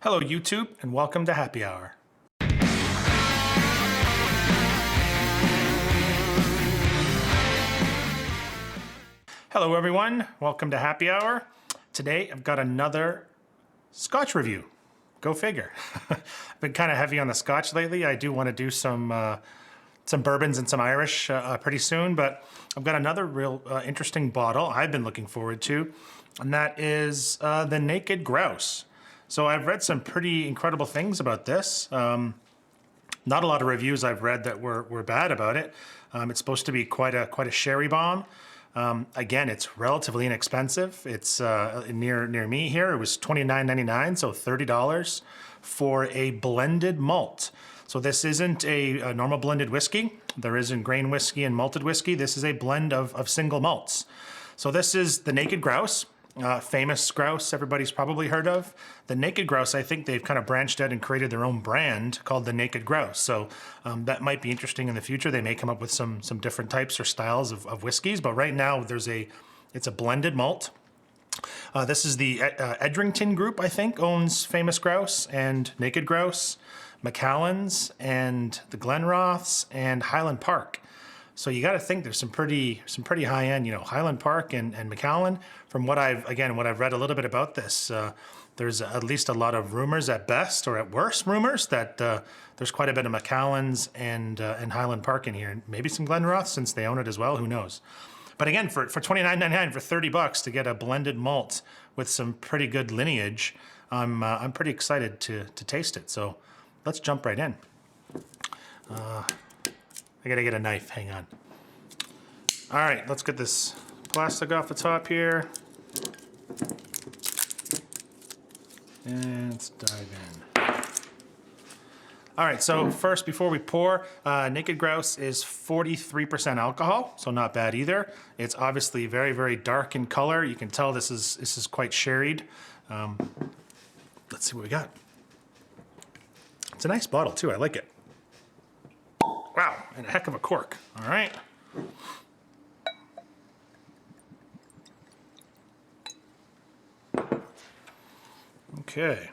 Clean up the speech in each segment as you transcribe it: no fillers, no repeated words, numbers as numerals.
Hello YouTube and welcome to Happy Hour. Hello everyone, welcome to Happy Hour. Today I've got another Scotch review. Go figure. I've been kind of heavy on the Scotch lately. I do want to do some bourbons and some Irish pretty soon, but I've got another real interesting bottle I've been looking forward to, and that is the Naked Grouse. So I've read some pretty incredible things about this. Not a lot of reviews I've read that were bad about it. It's supposed to be quite a sherry bomb. Again, it's relatively inexpensive. It's near me here. It was $29.99, so $30 for a blended malt. So this isn't a normal blended whiskey. There isn't grain whiskey and malted whiskey. This is a blend of single malts. So this is the Naked Grouse. Famous grouse everybody's probably heard of. The Naked Grouse, I think they've kind of branched out and created their own brand called the Naked Grouse. So that might be interesting in the future. They may come up with some different types or styles of whiskeys, but right now it's a blended malt. This is the Edrington Group, I think, owns Famous Grouse and Naked Grouse, Macallan's and the Glendronachs and Highland Park. So you got to think there's some pretty high end, Highland Park and Macallan. From what I've read a little bit about this, there's at least a lot of rumors at best, or at worst rumors, that there's quite a bit of Macallan's and Highland Park in here, and maybe some Glendronach since they own it as well. Who knows? But again, for $29.99 for $30 to get a blended malt with some pretty good lineage, I'm pretty excited to taste it. So let's jump right in. I gotta get a knife, hang on. All right, let's get this plastic off the top here. And let's dive in. All right, so first, before we pour, Naked Grouse is 43% alcohol, so not bad either. It's obviously very, very dark in color. You can tell this is quite sherried. Let's see what we got. It's a nice bottle too, I like it. Wow, and a heck of a cork. All right. Okay.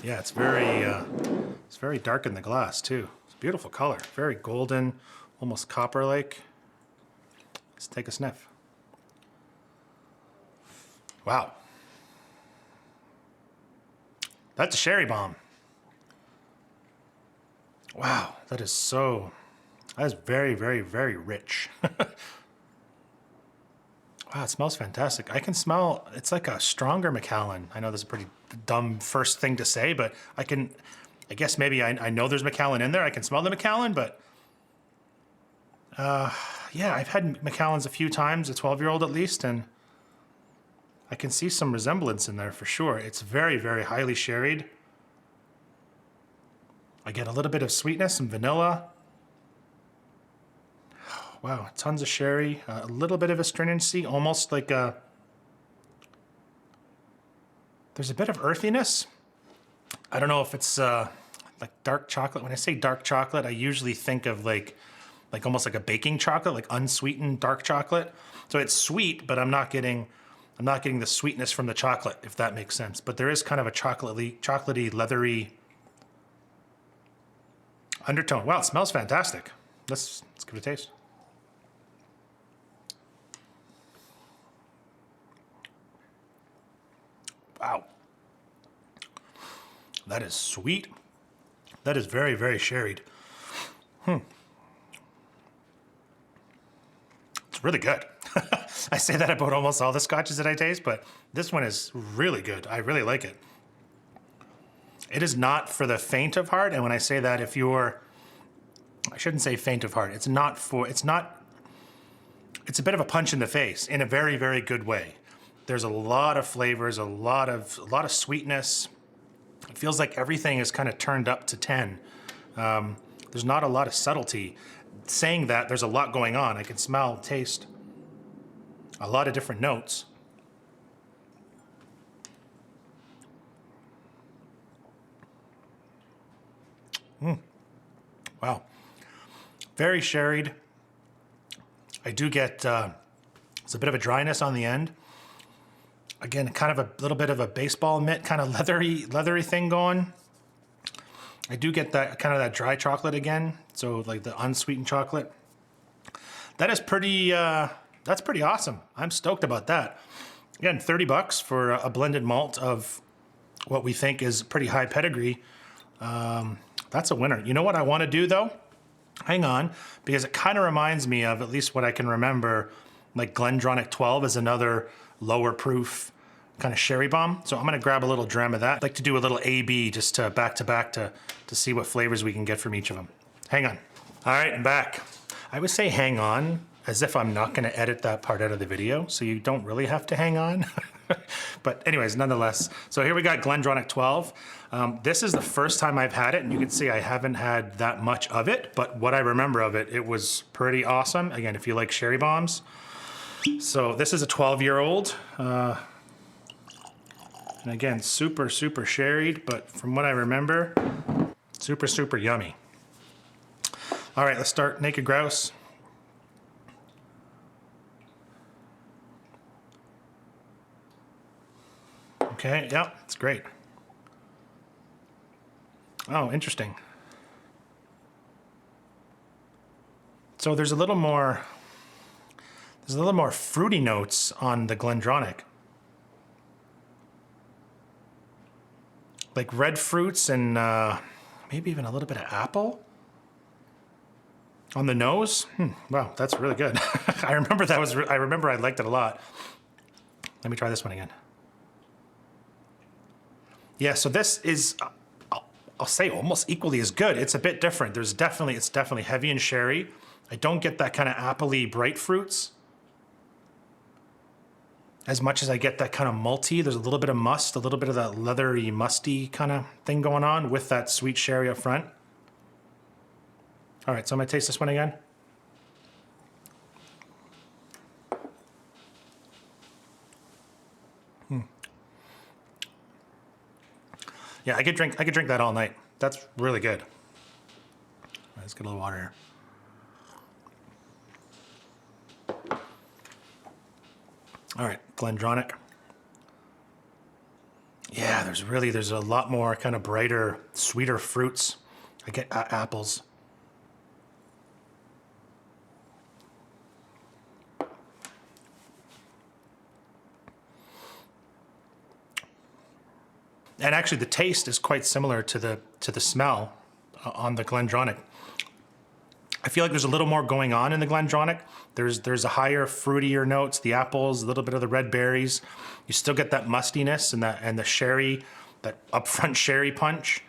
Yeah, it's very dark in the glass too. It's a beautiful color, very golden, almost copper-like. Let's take a sniff. Wow. That's a sherry bomb. Wow, that is very, very, very rich. Wow, it smells fantastic. I can smell, it's like a stronger Macallan. I know this is a pretty dumb first thing to say, but I guess maybe I know there's Macallan in there. I can smell the Macallan, but yeah, I've had Macallans a few times, a 12-year-old at least, and I can see some resemblance in there for sure. It's very, very highly sherried. I get a little bit of sweetness, some vanilla. Wow, tons of sherry, a little bit of astringency, almost like there's a bit of earthiness. I don't know if it's like dark chocolate. When I say dark chocolate, I usually think of like almost like a baking chocolate, like unsweetened dark chocolate. So it's sweet, but I'm not getting the sweetness from the chocolate, if that makes sense. But there is kind of a chocolatey, leathery undertone. Wow, it smells fantastic. Let's give it a taste. Wow. That is sweet. That is very, very sherried. It's really good. I say that about almost all the scotches that I taste, but this one is really good. I really like it. It is not for the faint of heart, and when I say that, I shouldn't say faint of heart. It's a bit of a punch in the face in a very, very good way. There's a lot of flavors, a lot of sweetness. It feels like everything is kind of turned up to 10. There's not a lot of subtlety. Saying that, there's a lot going on. I can smell, taste a lot of different notes. Wow. Very sherried. I do get, it's a bit of a dryness on the end. Again, kind of a little bit of a baseball mitt, kind of leathery thing going. I do get that kind of that dry chocolate again. So like the unsweetened chocolate. That is pretty, that's pretty awesome. I'm stoked about that. Again, 30 bucks for a blended malt of what we think is pretty high pedigree. That's a winner. You know what I want to do though? Hang on, because it kind of reminds me of, at least what I can remember, like Glendronach 12 is another lower proof kind of sherry bomb. So I'm gonna grab a little dram of that. I'd like to do a little A/B just to back to see what flavors we can get from each of them. Hang on. All right, I'm back. I would say hang on as if I'm not gonna edit that part out of the video, so you don't really have to hang on. But anyways, nonetheless, so here we got Glendronach 12. This is the first time I've had it, and you can see I haven't had that much of it, but what I remember of it, it was pretty awesome. Again, if you like sherry bombs. So this is a 12-year-old. And again, super sherried, but from what I remember, super yummy. All right, let's start Naked Grouse. Okay, yeah, it's great. Oh, interesting. So there's a little more fruity notes on the Glendronach. Like red fruits and maybe even a little bit of apple on the nose. Wow, that's really good. I remember I liked it a lot. Let me try this one again. Yeah, so this is, I'll say almost equally as good. It's a bit different. It's definitely heavy in sherry. I don't get that kind of appley bright fruits as much as I get that kind of malty. There's a little bit of must, a little bit of that leathery, musty kind of thing going on with that sweet sherry up front. All right, so I'm gonna taste this one again. Yeah, I could drink that all night. That's really good. Let's get a little water here. All right, Glendronach. Yeah, there's a lot more kind of brighter, sweeter fruits. I get apples. And actually the taste is quite similar to the smell on the Glendronach. I feel like there's a little more going on in the Glendronach. There's a higher, fruitier notes, the apples, a little bit of the red berries. You still get that mustiness and the sherry, that upfront sherry punch.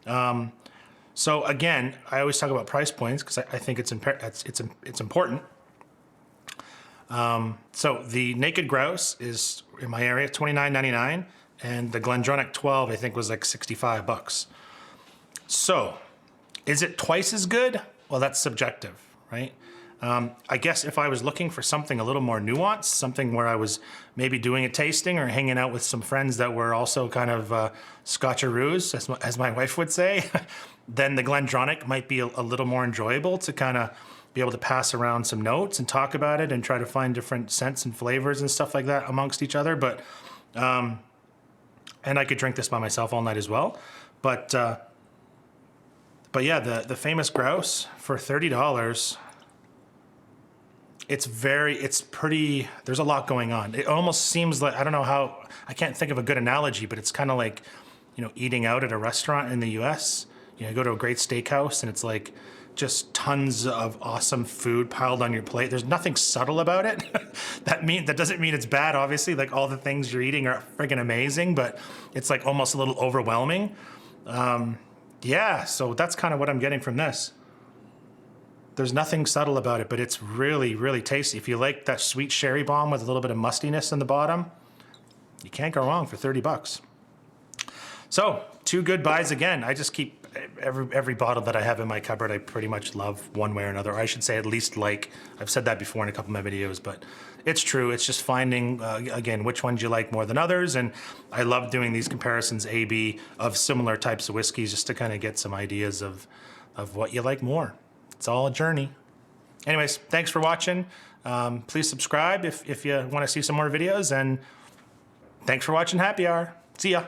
So again, I always talk about price points because I think it's important. So the Naked Grouse is in my area $29.99, and the Glendronach 12 I think was like 65 bucks. So is it twice as good? Well, that's subjective, right? I guess if I was looking for something a little more nuanced, something where I was maybe doing a tasting or hanging out with some friends that were also kind of scotcheroos, as my wife would say, then the Glendronach might be a little more enjoyable to kind of be able to pass around some notes and talk about it and try to find different scents and flavors and stuff like that amongst each other. But and I could drink this by myself all night as well. But yeah, the famous grouse for $30. It's pretty, there's a lot going on. It almost seems like, I don't know how, I can't think of a good analogy, but it's kind of like, you know, eating out at a restaurant in the US. You know, you go to a great steakhouse and it's like just tons of awesome food piled on your plate. There's nothing subtle about it. That doesn't mean it's bad, obviously. Like all the things you're eating are friggin' amazing, but it's like almost a little overwhelming. Yeah, so that's kind of what I'm getting from this. There's nothing subtle about it, but it's really tasty. If you like that sweet sherry bomb with a little bit of mustiness in the bottom, you can't go wrong for 30 bucks. So, two good buys again. I just keep every bottle that I have in my cupboard, I pretty much love one way or another. Or I should say at least like. I've said that before in a couple of my videos, but it's true. It's just finding, again, which ones you like more than others. And I love doing these comparisons A/B of similar types of whiskeys just to kind of get some ideas of what you like more. It's all a journey. Anyways, thanks for watching. Please subscribe if you want to see some more videos, and Thanks for watching Happy Hour. See ya.